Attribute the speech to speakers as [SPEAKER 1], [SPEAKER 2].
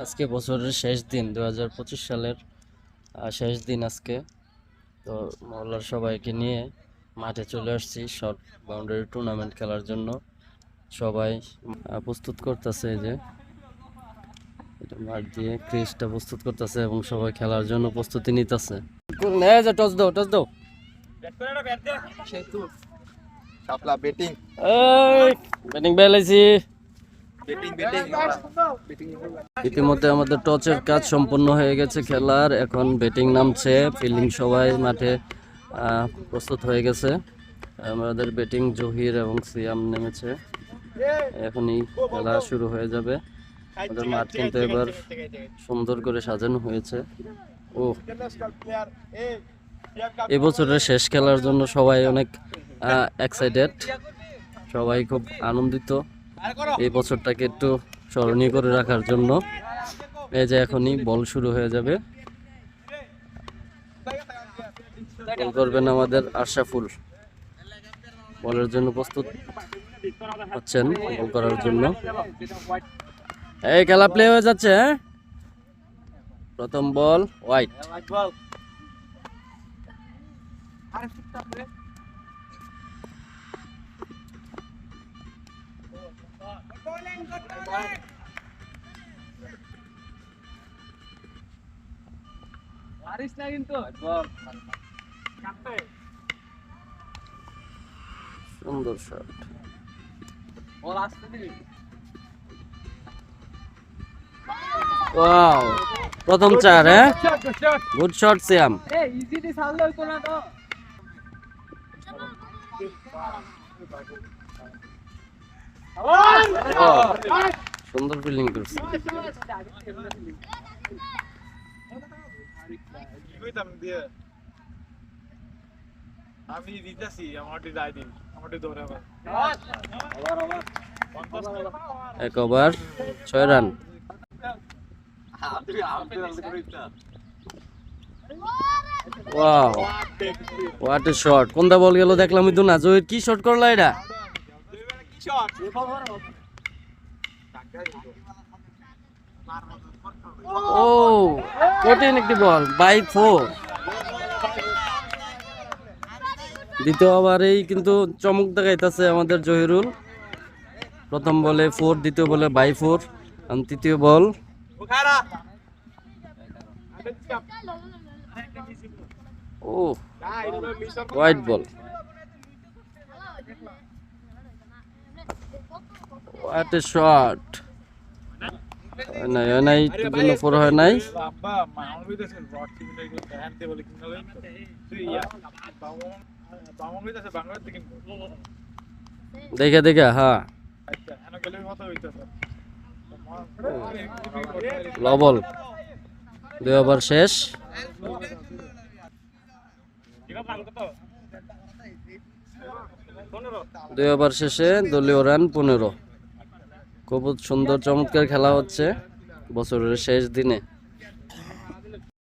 [SPEAKER 1] আজকে বছরের শেষ দিন 2025 সালের শেষ দিন আজকে। তো মহল্লার সবাইকে নিয়ে মাঠে চলে আসছি শর্ট বাউন্ডারি টুর্নামেন্ট খেলার জন্য। সবাই প্রস্তুত করতেছে, এই যে এটা মাঠ দিয়ে ক্রিজটা প্রস্তুত করতেছে এবং সবাই খেলার জন্য প্রস্তুতি নিতেছে। টস দাও, টস দাও। ব্যাটিং বেলাইছি। ইতিমধ্যে আমাদের টচের কাজ সম্পন্ন হয়ে গেছে খেলার, এখন ব্যাটিং নামছে। ফিল্ডিং সবাই মাঠে প্রস্তুত হয়ে গেছে। আমাদের ব্যাটিং জহির এবং সিয়াম নেমেছে, এখনই খেলা শুরু হয়ে যাবে। আমাদের মাঠ কিন্তু এবার সুন্দর করে সাজানো হয়েছে। ও এবছরের শেষ খেলার জন্য সবাই অনেক এক্সাইটেড, সবাই খুব আনন্দিত এই বছরটাকে একটু স্মরণীয় করে রাখার জন্য। এই যে এখনই বল শুরু হয়ে যাবে। বল করবেন আমাদের আশরাফুল, বলের জন্য প্রস্তুত হচ্ছেন বল করার জন্য। এই খেলা প্লে হয়ে যাচ্ছে। প্রথম বল ওয়াইড। সুন্দর শট। ওয়াও, প্রথম চার। হ্যাঁ, গুড শট সিয়াম। সুন্দর ফিল্ডিং করছে।
[SPEAKER 2] আমি দিতেছি আমারটি দাই দিন, আমারটি দৌড়ে আবার
[SPEAKER 1] এক over 6 run. Wow, what a shot. কোনটা বল গেল দেখলাম তো না। জহির কি শট করলা এটা? ও, কঠিন একটি বল, বাই 4। দ্বিতীয় ওভারেই কিন্তু চমক দেখাইতেছে আমাদের জহিরুল। প্রথম বলে 4, দ্বিতীয় বলে বাই 4, তৃতীয় বল। ও, white ball. What a shot. নাই, জন্য 4 হয় নাই। দেখে দেখে, হ্যাঁ লবল। 2 ওভার শেষ। 2 ওভার শেষে দলীয় রান 15। খুব সুন্দর চমৎকার খেলা হচ্ছে বছরের শেষ দিনে।